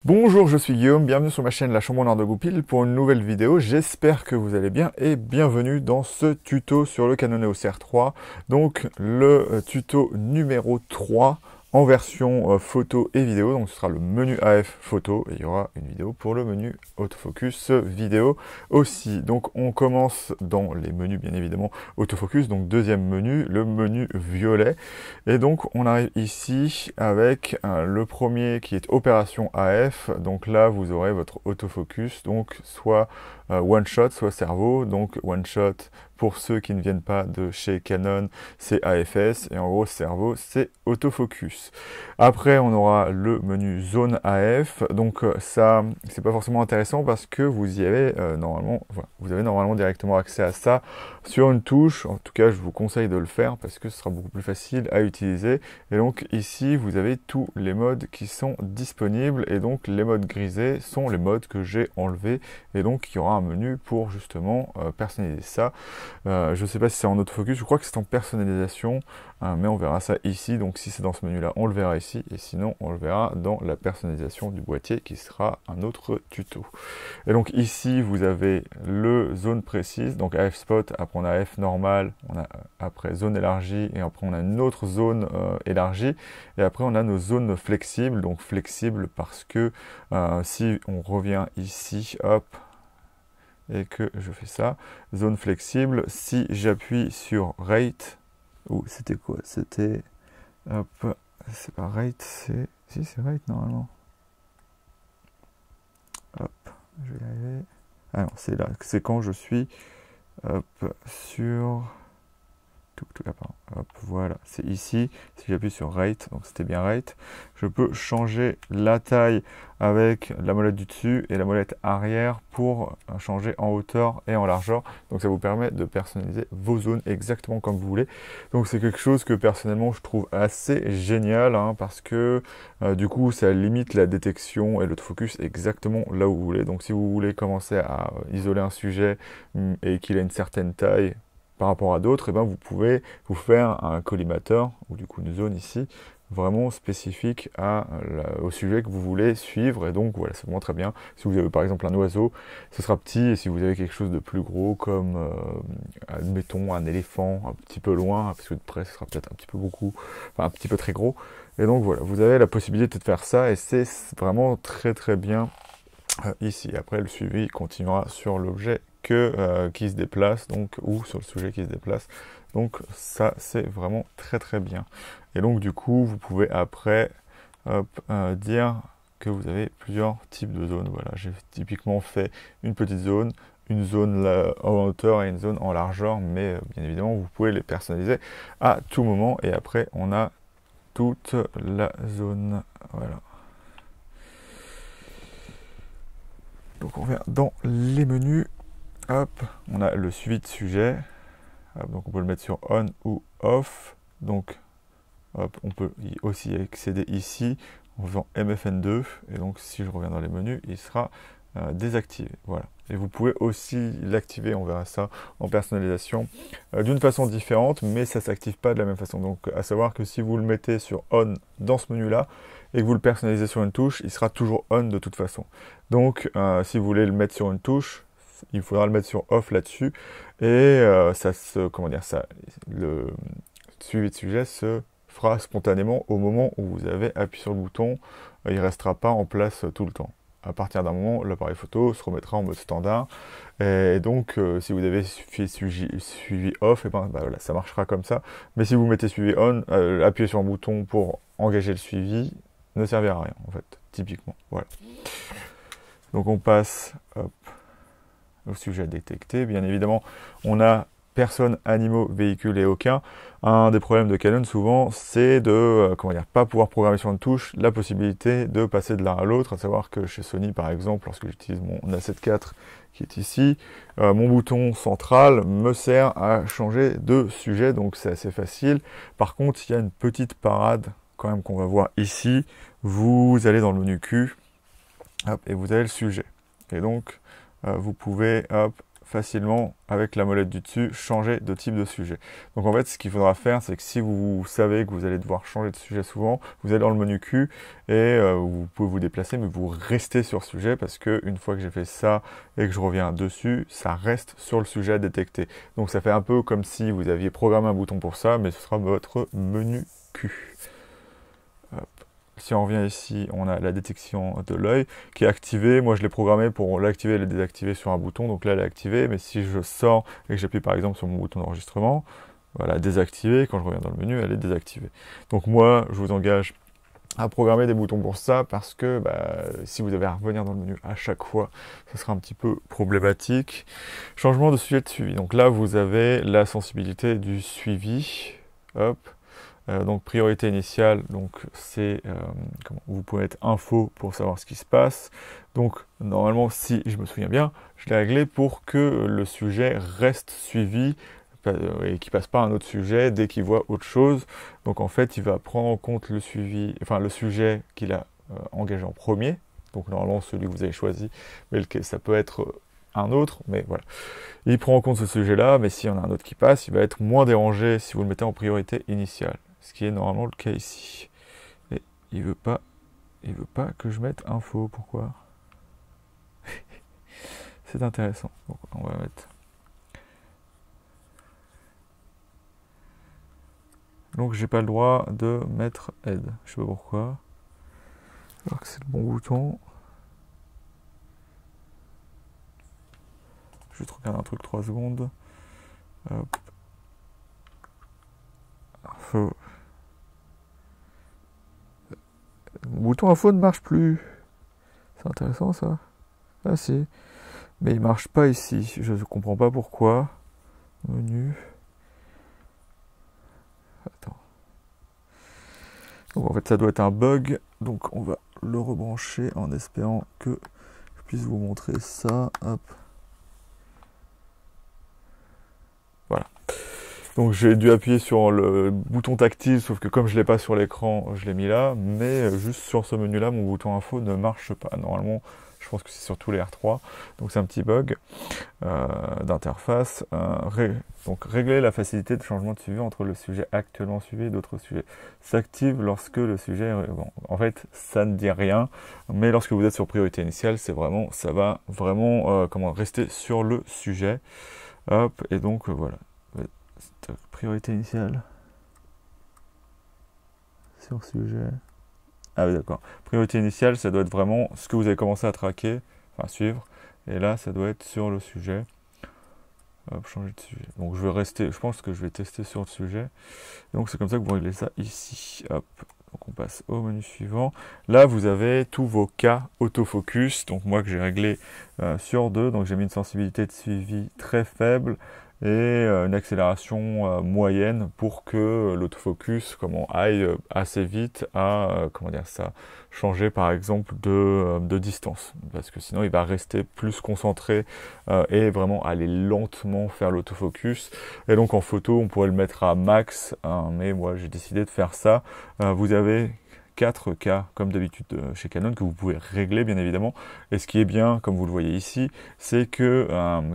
Bonjour, je suis Guillaume, bienvenue sur ma chaîne La Chambre en or de Goupil pour une nouvelle vidéo. J'espère que vous allez bien et bienvenue dans ce tuto sur le Canon EOS R3. Donc le tuto numéro 3 en version photo et vidéo. Donc ce sera le menu AF photo et il y aura une vidéo pour le menu autofocus vidéo aussi. Donc on commence dans les menus bien évidemment autofocus. Donc deuxième menu, le menu violet. Et donc on arrive ici avec le premier qui est opération AF. Donc là vous aurez votre autofocus, donc soit one shot, soit cerveau. Donc one shot pour ceux qui ne viennent pas de chez Canon, c'est AFS et en gros cerveau c'est autofocus. Après on aura le menu zone AF. Donc ça c'est pas forcément intéressant parce que vous y avez normalement, voilà, vous avez normalement directement accès à ça sur une touche. En tout cas je vous conseille de le faire parce que ce sera beaucoup plus facile à utiliser. Et donc ici vous avez tous les modes qui sont disponibles et donc les modes grisés sont les modes que j'ai enlevés et donc il y aura un menu pour justement personnaliser ça. Je ne sais pas si c'est en autofocus, je crois que c'est en personnalisation, mais on verra ça ici. Donc si c'est dans ce menu là on le verra ici et sinon on le verra dans la personnalisation du boîtier qui sera un autre tuto. Et donc ici vous avez le zone précise, donc AF spot, après on a AF normal, on a après zone élargie et après on a une autre zone élargie et après on a nos zones flexibles. Donc flexibles parce que si on revient ici, hop, et que je fais ça, zone flexible, si j'appuie sur rate, ou c'était quoi? C'était, hop, c'est pas rate, c'est, si c'est rate normalement. Hop, je vais y arriver. Ah non, c'est là, c'est quand je suis, hop, sur, tout là, pardon. Hop, voilà, c'est ici. Si j'appuie sur Rate, donc c'était bien Rate, je peux changer la taille avec la molette du dessus et la molette arrière pour changer en hauteur et en largeur. Donc ça vous permet de personnaliser vos zones exactement comme vous voulez. Donc c'est quelque chose que personnellement je trouve assez génial parce que du coup ça limite la détection et l'autofocus exactement là où vous voulez. Donc si vous voulez commencer à isoler un sujet et qu'il a une certaine taille par rapport à d'autres, et ben vous pouvez vous faire un collimateur, ou du coup une zone ici, vraiment spécifique au sujet que vous voulez suivre. Et donc voilà, c'est vraiment très bien. Si vous avez par exemple un oiseau, ce sera petit, et si vous avez quelque chose de plus gros, comme admettons un éléphant un petit peu loin, parce que de près ce sera peut-être un petit peu beaucoup, enfin un petit peu très gros. Et donc voilà, vous avez la possibilité de faire ça, et c'est vraiment très très bien ici. Après le suivi continuera sur l'objet qui se déplace, donc, ou sur le sujet qui se déplace. Donc ça c'est vraiment très très bien. Et donc du coup vous pouvez après hop, dire que vous avez plusieurs types de zones. Voilà, j'ai typiquement fait une petite zone, une zone là, en hauteur et une zone en largeur, mais bien évidemment vous pouvez les personnaliser à tout moment. Et après on a toute la zone. Voilà. Donc on revient dans les menus. Hop, on a le suivi de sujet. Hop, donc on peut le mettre sur on ou off. Donc hop, on peut aussi accéder ici en faisant MFN2. Et donc si je reviens dans les menus, il sera désactivé. Voilà. Et vous pouvez aussi l'activer, on verra ça en personnalisation, d'une façon différente, mais ça ne s'active pas de la même façon. Donc à savoir que si vous le mettez sur on dans ce menu-là, et que vous le personnalisez sur une touche, il sera toujours on de toute façon. Donc si vous voulez le mettre sur une touche, il faudra le mettre sur off là-dessus, et ça se, comment dire, ça, le suivi de sujet se fera spontanément au moment où vous avez appuyé sur le bouton. Il ne restera pas en place tout le temps. À partir d'un moment, l'appareil photo se remettra en mode standard. Et donc, si vous avez suivi off, et ben voilà, ça marchera comme ça. Mais si vous mettez suivi on, appuyez sur un bouton pour engager le suivi ne servira à rien, en fait, typiquement. Voilà. Donc on passe hop, au sujet détecté. Bien évidemment, on a personnes, animaux, véhicules et aucun. Un des problèmes de Canon souvent, c'est de comment dire, pas pouvoir programmer sur une touche la possibilité de passer de l'un à l'autre, à savoir que chez Sony par exemple, lorsque j'utilise mon A7 IV qui est ici, mon bouton central me sert à changer de sujet, donc c'est assez facile. Par contre, il y a une petite parade quand même qu'on va voir ici. Vous allez dans le menu Q hop, et vous avez le sujet. Et donc vous pouvez hop, facilement, avec la molette du dessus, changer de type de sujet. Donc en fait, ce qu'il faudra faire, c'est que si vous savez que vous allez devoir changer de sujet souvent, vous allez dans le menu Q et vous pouvez vous déplacer, mais vous restez sur sujet parce que une fois que j'ai fait ça et que je reviens dessus, ça reste sur le sujet à détecter. Donc ça fait un peu comme si vous aviez programmé un bouton pour ça, mais ce sera votre menu Q. Hop. Si on revient ici, on a la détection de l'œil qui est activée. Moi, je l'ai programmé pour l'activer et le désactiver sur un bouton. Donc là, elle est activée. Mais si je sors et que j'appuie par exemple sur mon bouton d'enregistrement, voilà, désactivé. Quand je reviens dans le menu, elle est désactivée. Donc moi, je vous engage à programmer des boutons pour ça parce que si vous avez à revenir dans le menu à chaque fois, ce sera un petit peu problématique. Changement de sujet de suivi. Donc là, vous avez la sensibilité du suivi. Hop. Donc priorité initiale, donc c'est vous pouvez mettre info pour savoir ce qui se passe. Donc normalement, si je me souviens bien, je l'ai réglé pour que le sujet reste suivi et qu'il passe pas à un autre sujet dès qu'il voit autre chose. Donc en fait, il va prendre en compte le suivi, enfin le sujet qu'il a engagé en premier. Donc normalement celui que vous avez choisi, mais ça peut être un autre, mais voilà. Il prend en compte ce sujet-là, mais s'il y en a un autre qui passe, il va être moins dérangé si vous le mettez en priorité initiale. Ce qui est normalement le cas ici. Et il veut pas que je mette info. Pourquoi? C'est intéressant. Donc on va mettre. Donc j'ai pas le droit de mettre aide. Je sais pas pourquoi. Alors que c'est le bon bouton. Je vais te regarder un truc 3 secondes. Hop. Info. Mon bouton info ne marche plus. C'est intéressant ça. Ah si. Mais il marche pas ici. Je ne comprends pas pourquoi. Menu. Attends. Donc en fait ça doit être un bug. Donc on va le rebrancher en espérant que je puisse vous montrer ça. Hop. Voilà. Donc j'ai dû appuyer sur le bouton tactile, sauf que comme je ne l'ai pas sur l'écran, je l'ai mis là, mais juste sur ce menu-là, mon bouton info ne marche pas. Normalement, je pense que c'est sur tous les R3, donc c'est un petit bug d'interface. Donc régler la facilité de changement de suivi entre le sujet actuellement suivi et d'autres sujets. S'active lorsque le sujet... Bon, en fait, ça ne dit rien, mais lorsque vous êtes sur priorité initiale, ça va vraiment rester sur le sujet. Hop, et donc voilà. Priorité initiale sur sujet. Ah oui, d'accord. Priorité initiale, ça doit être vraiment ce que vous avez commencé à traquer, enfin suivre. Et là, ça doit être sur le sujet. Hop, changer de sujet. Donc je vais rester, je pense que je vais tester sur le sujet. Donc c'est comme ça que vous réglez ça ici. Hop. Donc on passe au menu suivant. Là, vous avez tous vos cas autofocus. Donc moi que j'ai réglé sur 2. Donc j'ai mis une sensibilité de suivi très faible et une accélération moyenne pour que l'autofocus aille assez vite à changer par exemple de distance, parce que sinon il va rester plus concentré et vraiment aller lentement faire l'autofocus. Et donc en photo on pourrait le mettre à max, mais moi j'ai décidé de faire ça. Vous avez 4 cas comme d'habitude chez Canon que vous pouvez régler bien évidemment, et ce qui est bien comme vous le voyez ici, c'est que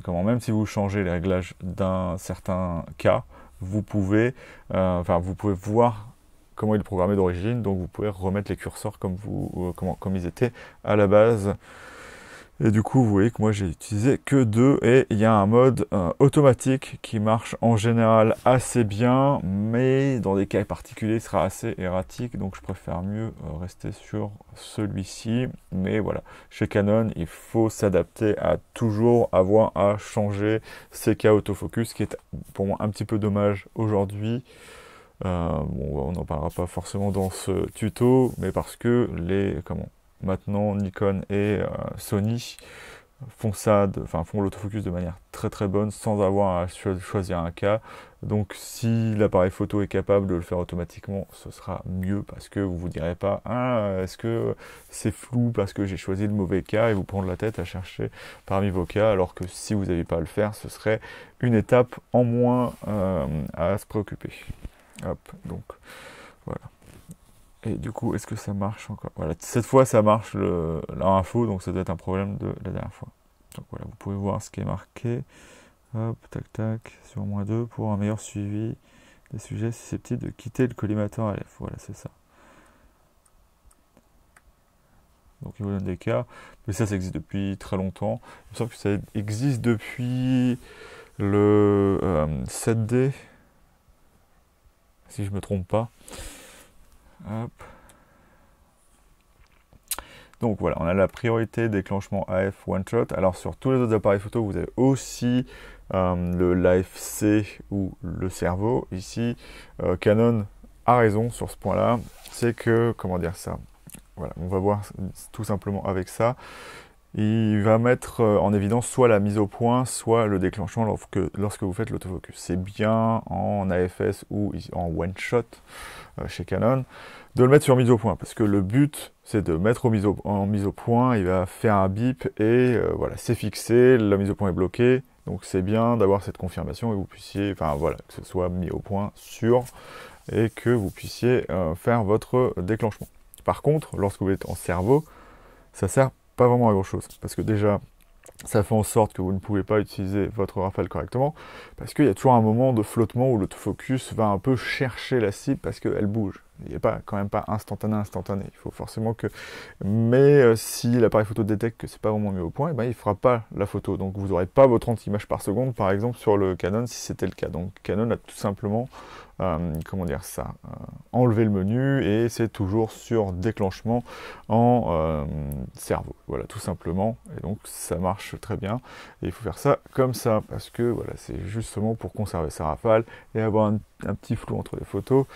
même si vous changez les réglages d'un certain cas, vous pouvez voir comment il est programmé d'origine, donc vous pouvez remettre les curseurs comme ils étaient à la base. Et du coup, vous voyez que moi j'ai utilisé que 2 et il y a un mode automatique qui marche en général assez bien, mais dans des cas particuliers, il sera assez erratique, donc je préfère mieux rester sur celui-ci. Mais voilà, chez Canon, il faut s'adapter à toujours avoir à changer ces cas autofocus, ce qui est pour moi un petit peu dommage aujourd'hui. On n'en parlera pas forcément dans ce tuto, mais parce que maintenant Nikon et Sony font l'autofocus de manière très très bonne sans avoir à choisir un cas. Donc si l'appareil photo est capable de le faire automatiquement, ce sera mieux, parce que vous vous direz pas est-ce que c'est flou parce que j'ai choisi le mauvais cas, et vous prendre la tête à chercher parmi vos cas, alors que si vous n'aviez pas à le faire, ce serait une étape en moins à se préoccuper. Hop, donc voilà. Et du coup, est-ce que ça marche encore? Voilà, cette fois ça marche l'info, donc ça doit être un problème de la dernière fois. Donc voilà, vous pouvez voir ce qui est marqué. Hop, tac, tac, sur -2 pour un meilleur suivi des sujets susceptibles de quitter le collimateur AF. Voilà, c'est ça. Donc il vous donne des cas, mais ça existe depuis très longtemps. Il me semble que ça existe depuis le 7D, si je ne me trompe pas. Hop. Donc voilà, on a la priorité déclenchement AF One Shot. Alors sur tous les autres appareils photo, vous avez aussi le l'AFC ou le cerveau. Ici, Canon a raison sur ce point-là. C'est que, comment dire ça? Voilà, on va voir tout simplement avec ça. Il va mettre en évidence soit la mise au point, soit le déclenchement lorsque vous faites l'autofocus. C'est bien en AFS ou en one shot chez Canon de le mettre sur mise au point, parce que le but c'est de mettre en mise au point, il va faire un bip et voilà, c'est fixé, la mise au point est bloquée, donc c'est bien d'avoir cette confirmation et vous puissiez, enfin voilà, que ce soit mis au point sûr et que vous puissiez faire votre déclenchement. Par contre, lorsque vous êtes en cerveau, ça sert pas vraiment à grand chose, parce que déjà ça fait en sorte que vous ne pouvez pas utiliser votre rafale correctement, parce qu'il y a toujours un moment de flottement où l'autofocus va un peu chercher la cible parce qu'elle bouge. Il n'est pas quand même pas instantané. Il faut forcément que... Mais si l'appareil photo détecte que c'est pas vraiment mis au point, eh ben, il ne fera pas la photo. Donc vous n'aurez pas vos 30 images par seconde, par exemple, sur le Canon, si c'était le cas. Donc Canon a tout simplement, comment dire ça, enlevé le menu et c'est toujours sur déclenchement en cerveau. Voilà, tout simplement. Et donc ça marche très bien. Et il faut faire ça comme ça, parce que voilà, c'est justement pour conserver sa rafale et avoir un petit flou entre les photos.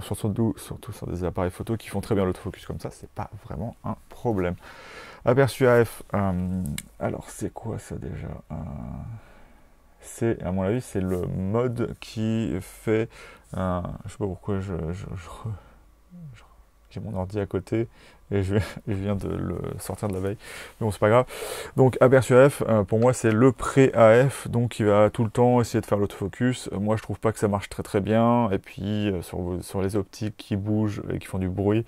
Surtout sur des appareils photo qui font très bien l'autofocus comme ça, c'est pas vraiment un problème. Aperçu AF, alors c'est quoi ça déjà? C'est, à mon avis, c'est le mode qui fait, je sais pas pourquoi j'ai mon ordi à côté et je viens de le sortir de la veille, mais bon c'est pas grave. Donc aperçu AF, pour moi c'est le pré-AF, donc il va tout le temps essayer de faire l'autofocus. Moi je trouve pas que ça marche très très bien, et puis sur les optiques qui bougent et qui font du bruit,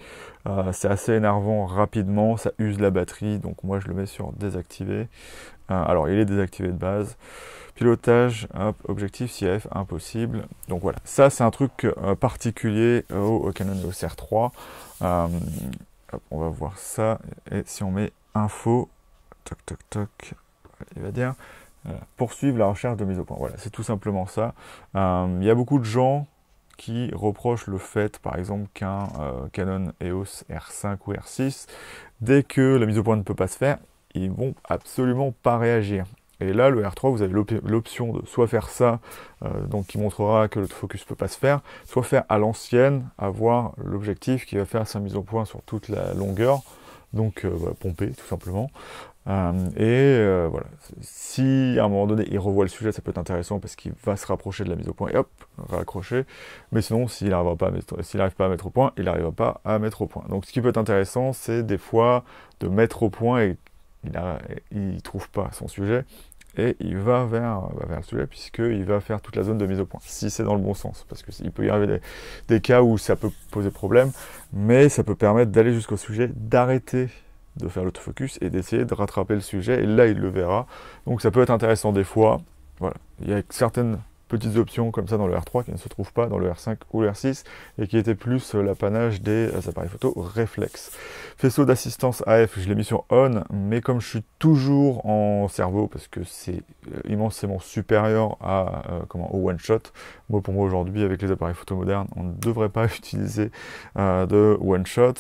c'est assez énervant rapidement, ça use la batterie, donc moi je le mets sur désactivé. Alors il est désactivé de base. Pilotage, hop, objectif, CF, impossible. Donc voilà, ça c'est un truc particulier au Canon EOS R3. Hop, on va voir ça. Et si on met info, toc toc toc, il va dire poursuivre la recherche de mise au point. Voilà, c'est tout simplement ça. Il y a beaucoup de gens qui reprochent le fait, par exemple, qu'un Canon EOS R5 ou R6, dès que la mise au point ne peut pas se faire, ils vont absolument pas réagir. Et là, le R3, vous avez l'option de soit faire ça, donc qui montrera que l'autofocus ne peut pas se faire, soit faire à l'ancienne, avoir l'objectif qui va faire sa mise au point sur toute la longueur, donc voilà, pomper tout simplement. Voilà, si à un moment donné il revoit le sujet, ça peut être intéressant parce qu'il va se rapprocher de la mise au point et hop, raccrocher. Mais sinon, s'il n'arrive pas à mettre au point, il n'arrivera pas à mettre au point. Donc ce qui peut être intéressant, c'est des fois de mettre au point et il trouve pas son sujet et il va vers le sujet puisqu'il va faire toute la zone de mise au point, si c'est dans le bon sens, parce qu'il peut y arriver des cas où ça peut poser problème, mais ça peut permettre d'aller jusqu'au sujet, d'arrêter de faire l'autofocus et d'essayer de rattraper le sujet, et là il le verra. Donc ça peut être intéressant des fois. Voilà, il y a certaines petites options comme ça dans le R3 qui ne se trouvent pas dans le R5 ou le R6 et qui étaient plus l'apanage des appareils photo réflexes. Faisceau d'assistance AF, je l'ai mis sur on, mais comme je suis toujours en cerveau parce que c'est immensément supérieur à au one shot, pour moi aujourd'hui avec les appareils photo modernes, on ne devrait pas utiliser de one shot.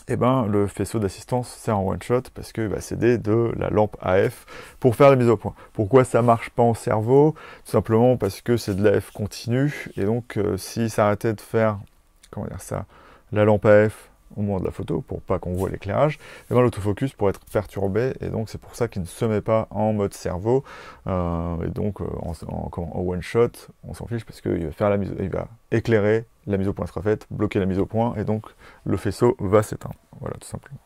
Et ben le faisceau d'assistance c'est en one shot parce que va s'aider de la lampe AF pour faire la mise au point. Pourquoi ça marche pas en cerveau? Tout simplement parce que c'est de l'AF continu et donc si ça arrêtait de faire, comment dire ça, la lampe AF au moment de la photo pour pas qu'on voit l'éclairage, et ben l'autofocus pourrait être perturbé et donc c'est pour ça qu'il ne se met pas en mode cerveau et donc en one shot on s'en fiche parce qu'il va faire il va éclairer, la mise au point sera faite, bloquer la mise au point et donc le faisceau va s'éteindre. Voilà, tout simplement.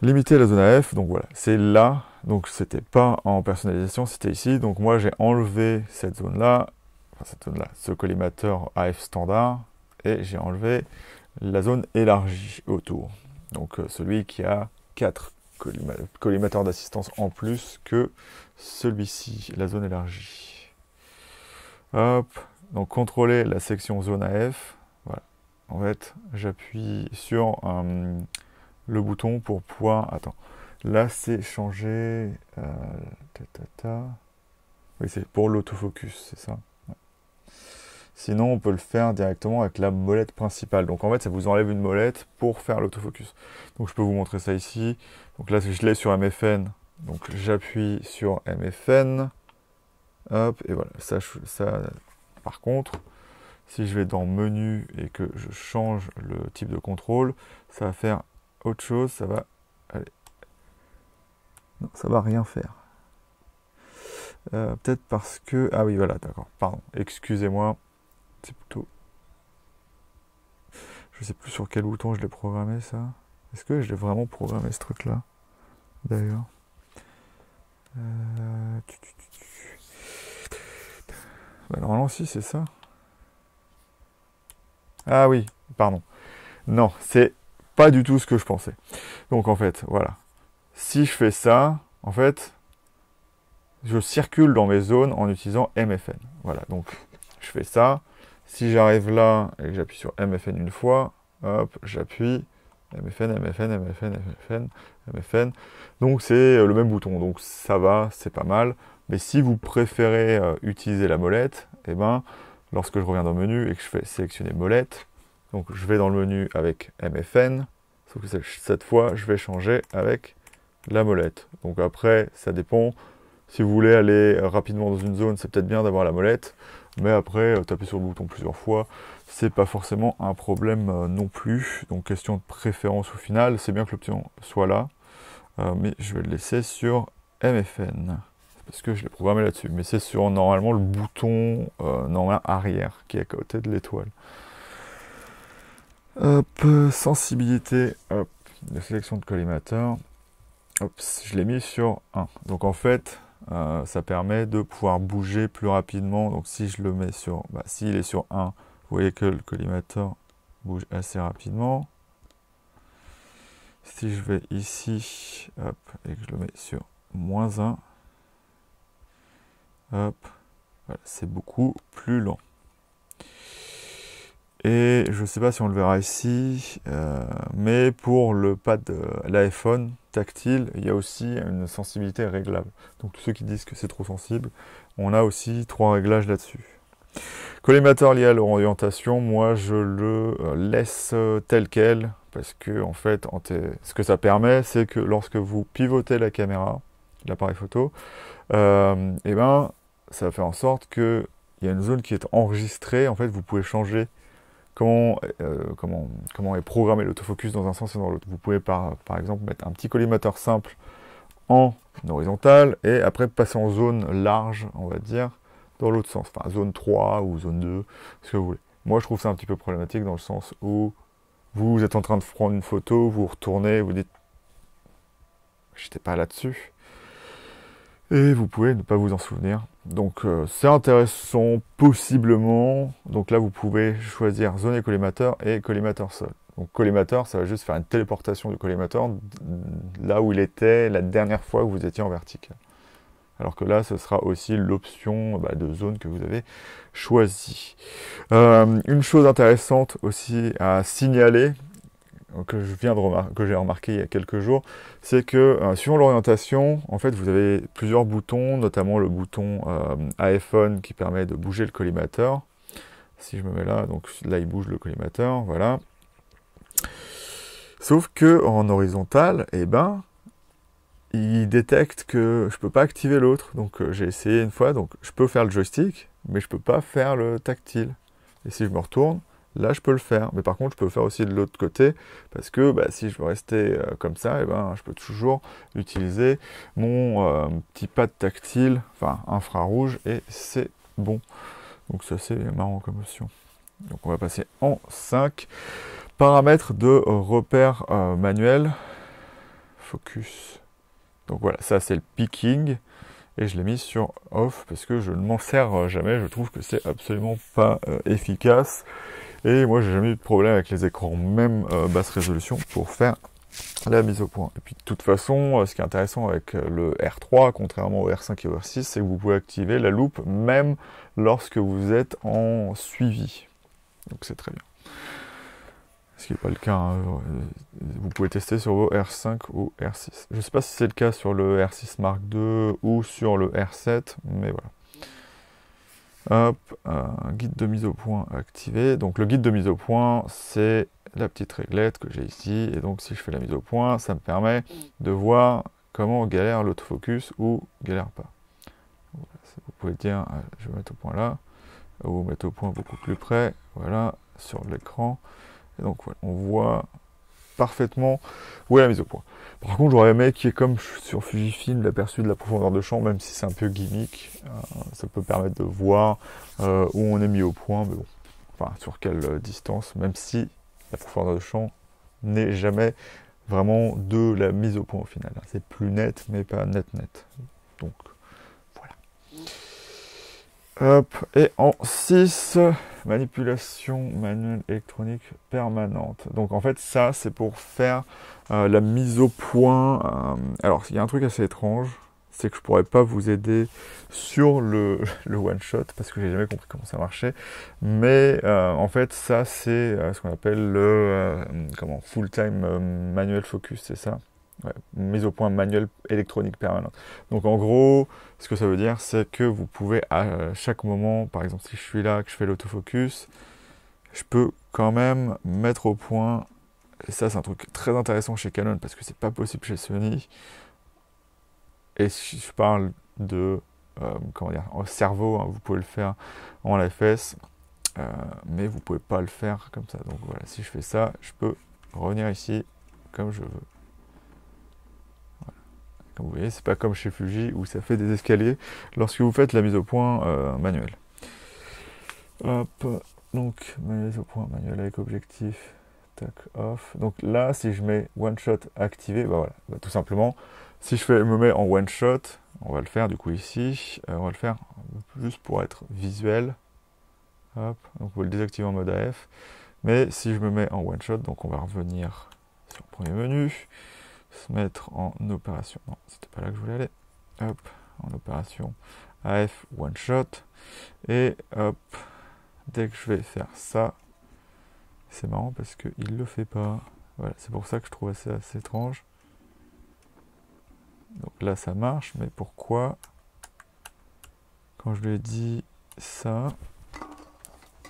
Limiter la zone AF, donc voilà, c'est là, donc c'était pas en personnalisation, c'était ici, donc moi j'ai enlevé cette zone-là, ce collimateur AF standard, et j'ai enlevé la zone élargie autour. Donc celui qui a 4 collimateur d'assistance en plus que celui-ci, la zone élargie. Hop, donc contrôler la section zone AF. Voilà. En fait, j'appuie sur le bouton pour pouvoir... Attends, là c'est changer... Oui, c'est pour l'autofocus, c'est ça. Ouais. Sinon, on peut le faire directement avec la molette principale. Donc en fait, ça vous enlève une molette pour faire l'autofocus. Donc je peux vous montrer ça ici. Donc là, je l'ai sur MFN. Donc j'appuie sur MFN. Hop, et voilà. Ça, par contre, si je vais dans menu et que je change le type de contrôle, ça va faire autre chose. Ça va... Allez. Non, ça va rien faire. Peut-être parce que... Ah oui, voilà, d'accord. Pardon, excusez-moi. C'est plutôt... Je sais plus sur quel bouton je l'ai programmé, ça. Est-ce que je l'ai vraiment programmé, ce truc-là, d'ailleurs? Bah, normalement, si, c'est ça. Ah oui, pardon. Non, c'est pas du tout ce que je pensais. Donc, en fait, voilà. Si je fais ça, en fait... je circule dans mes zones en utilisant MFN. Voilà, donc je fais ça. Si j'arrive là et que j'appuie sur MFN une fois, hop, j'appuie MFN, MFN, MFN, MFN, MFN. Donc c'est le même bouton, donc ça va, c'est pas mal. Mais si vous préférez utiliser la molette, eh ben, lorsque je reviens dans le menu et que je fais sélectionner molette, donc je vais dans le menu avec MFN, sauf que cette fois, je vais changer avec la molette. Donc après, ça dépend. Si vous voulez aller rapidement dans une zone, c'est peut-être bien d'avoir la molette. Mais après, taper sur le bouton plusieurs fois, c'est pas forcément un problème non plus. Donc question de préférence au final, c'est bien que l'option soit là. Mais je vais le laisser sur MFN. Parce que je l'ai programmé là-dessus. Mais c'est sur normalement le bouton normal arrière qui est à côté de l'étoile. Hop, sensibilité, hop, de sélection de collimateur. Hop, je l'ai mis sur 1. Donc en fait, ça permet de pouvoir bouger plus rapidement. Donc si je le mets sur... Bah, s'il est sur 1, vous voyez que le collimateur bouge assez rapidement. Si je vais ici, hop, et que je le mets sur -1, hop, voilà, c'est beaucoup plus lent. Et je ne sais pas si on le verra ici, mais pour le pad l'iPhone tactile, il y a aussi une sensibilité réglable. Donc tous ceux qui disent que c'est trop sensible, on a aussi 3 réglages là-dessus. Collimateur lié à l'orientation, moi je le laisse tel quel, parce que en fait, ce que ça permet, c'est que lorsque vous pivotez la caméra, l'appareil photo, et ben, ça va faire en sorte qu'il y a une zone qui est enregistrée. En fait, vous pouvez changer comment est programmé l'autofocus dans un sens et dans l'autre. Vous pouvez par exemple mettre un petit collimateur simple en horizontal et après passer en zone large, on va dire, dans l'autre sens. Enfin, zone 3 ou zone 2, ce que vous voulez. Moi, je trouve ça un petit peu problématique dans le sens où vous êtes en train de prendre une photo, vous retournez, vous dites « j'étais pas là-dessus ». Et vous pouvez ne pas vous en souvenir. Donc c'est intéressant possiblement. Donc là vous pouvez choisir zone et collimateur sol. Donc collimateur, ça va juste faire une téléportation du collimateur là où il était la dernière fois que vous étiez en vertical. Alors que là, ce sera aussi l'option de zone que vous avez choisie. Une chose intéressante aussi à signaler, que j'ai remarqué il y a quelques jours, c'est que suivant l'orientation, en fait, vous avez plusieurs boutons, notamment le bouton iPhone qui permet de bouger le collimateur. Si je me mets là, donc là, il bouge le collimateur, voilà. Sauf que en horizontal, eh ben, il détecte que je peux pas activer l'autre. Donc j'ai essayé une fois, donc je peux faire le joystick, mais je peux pas faire le tactile. Et si je me retourne, là, je peux le faire, mais par contre, je peux le faire aussi de l'autre côté, parce que si je veux rester comme ça, eh ben, je peux toujours utiliser mon petit pad tactile, enfin infrarouge, et c'est bon. Donc ça, c'est marrant comme option. Donc on va passer en 5. Paramètres de repère manuel. Focus. Donc voilà, ça c'est le picking. Et je l'ai mis sur off, parce que je ne m'en sers jamais. Je trouve que c'est absolument pas efficace. Et moi, j'ai jamais eu de problème avec les écrans, même basse résolution, pour faire la mise au point. Et puis de toute façon, ce qui est intéressant avec le R3, contrairement au R5 et au R6, c'est que vous pouvez activer la loupe même lorsque vous êtes en suivi. Donc c'est très bien. Ce qui n'est pas le cas, hein. Vous pouvez tester sur vos R5 ou R6. Je ne sais pas si c'est le cas sur le R6 Mark II ou sur le R7, mais voilà. Hop, un guide de mise au point activé. Donc le guide de mise au point, c'est la petite réglette que j'ai ici. Et donc si je fais la mise au point, ça me permet de voir comment galère l'autofocus ou galère pas. Voilà, vous pouvez dire, je vais mettre au point là, ou mettre au point beaucoup plus près, voilà, sur l'écran. Et donc voilà, on voit parfaitement où est la mise au point. Par contre, j'aurais aimé qu'il y ait comme sur Fujifilm l'aperçu de la profondeur de champ, même si c'est un peu gimmick. Ça peut permettre de voir où on est mis au point, mais bon, enfin sur quelle distance, même si la profondeur de champ n'est jamais vraiment de la mise au point au final. C'est plus net, mais pas net. Donc voilà. Hop, et en 6, manipulation manuelle électronique permanente. Donc en fait ça c'est pour faire la mise au point. Alors il y a un truc assez étrange, c'est que je pourrais pas vous aider sur le one shot parce que j'ai jamais compris comment ça marchait. Mais en fait ça c'est ce qu'on appelle le full time manual focus, c'est ça. Ouais, mise au point manuelle électronique permanente. Donc en gros, ce que ça veut dire, c'est que vous pouvez à chaque moment, par exemple si je suis là, que je fais l'autofocus, je peux quand même mettre au point, et ça c'est un truc très intéressant chez Canon parce que c'est pas possible chez Sony, et si je parle de, en cerveau, hein, vous pouvez le faire en LFS, mais vous pouvez pas le faire comme ça. Donc voilà, si je fais ça, je peux revenir ici comme je veux. Comme vous voyez, c'est pas comme chez Fuji où ça fait des escaliers lorsque vous faites la mise au point manuelle. Hop, donc mise au point manuelle avec objectif, tac, off. Donc là, si je mets one shot activé, bah voilà, bah, tout simplement, si je me mets en one shot, on va le faire du coup ici, on va le faire juste pour être visuel. Hop, donc vous le désactiver en mode AF. Mais si je me mets en one shot, donc on va revenir sur le premier menu. Se mettre en opération. Non, c'était pas là que je voulais aller. Hop, en opération AF one shot. Et hop, dès que je vais faire ça, c'est marrant parce qu'il le fait pas. Voilà, c'est pour ça que je trouve ça assez étrange. Donc là, ça marche, mais pourquoi quand je lui ai dit ça,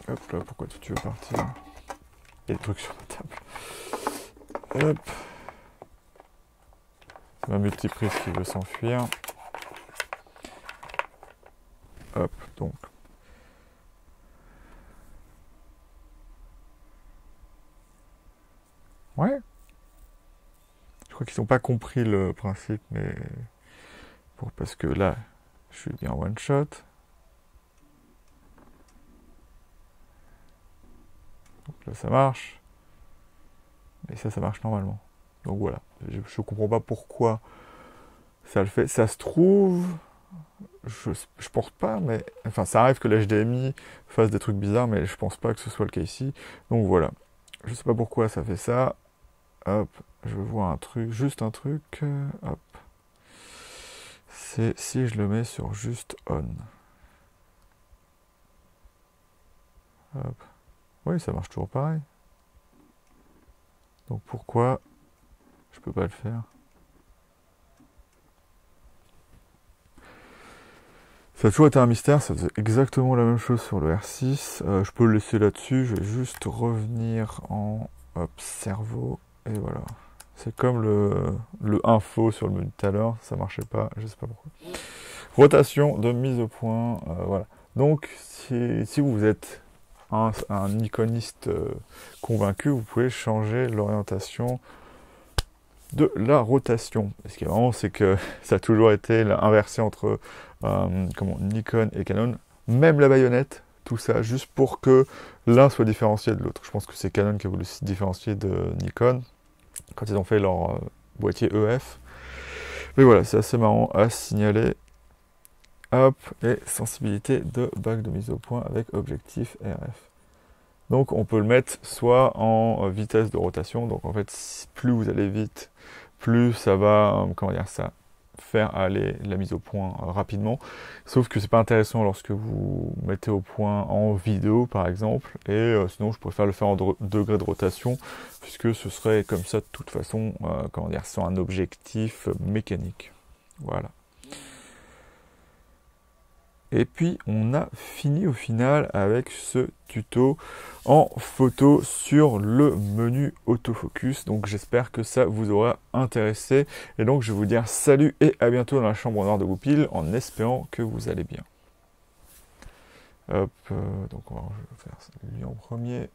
hop là, pourquoi tu veux partir? Il y a des trucs sur la table. Hop. C'est ma multiprise qui veut s'enfuir. Hop, donc. Ouais. Je crois qu'ils n'ont pas compris le principe, mais parce que là, je suis bien one shot. Donc là, ça marche. Et ça marche normalement. Donc voilà. Je ne comprends pas pourquoi ça le fait. Ça se trouve, je pense pas, mais enfin, ça arrive que l'HDMI fasse des trucs bizarres, mais je pense pas que ce soit le cas ici. Donc voilà. Je sais pas pourquoi ça fait ça. Hop, je vois un truc, juste un truc. Hop. C'est si je le mets sur juste on. Hop. Oui, ça marche toujours pareil. Donc pourquoi je peux pas le faire? Ça a toujours été un mystère, ça faisait exactement la même chose sur le R6. Je peux le laisser là-dessus, je vais juste revenir en cerveau, et voilà. C'est comme le info sur le menu tout à l'heure, ça marchait pas, je sais pas pourquoi. Rotation de mise au point, voilà. Donc, si vous êtes un iconiste convaincu, vous pouvez changer l'orientation de la rotation. Ce qui est marrant, c'est que ça a toujours été inversé entre Nikon et Canon, même la baïonnette, tout ça, juste pour que l'un soit différencié de l'autre. Je pense que c'est Canon qui a voulu se différencier de Nikon quand ils ont fait leur boîtier EF. Mais voilà, c'est assez marrant à signaler. Hop, et sensibilité de bague de mise au point avec objectif RF. Donc on peut le mettre soit en vitesse de rotation, donc en fait plus vous allez vite, plus ça va, comment dire ça, faire aller la mise au point rapidement. Sauf que c'est pas intéressant lorsque vous mettez au point en vidéo par exemple, et sinon je préfère le faire en degré de rotation, puisque ce serait comme ça de toute façon, comment dire, sur un objectif mécanique. Voilà. Et puis on a fini au final avec ce tuto en photo sur le menu autofocus. Donc j'espère que ça vous aura intéressé. Et donc je vais vous dire salut et à bientôt dans la chambre noire de Goupil en espérant que vous allez bien. Hop, donc on va faire lui en premier.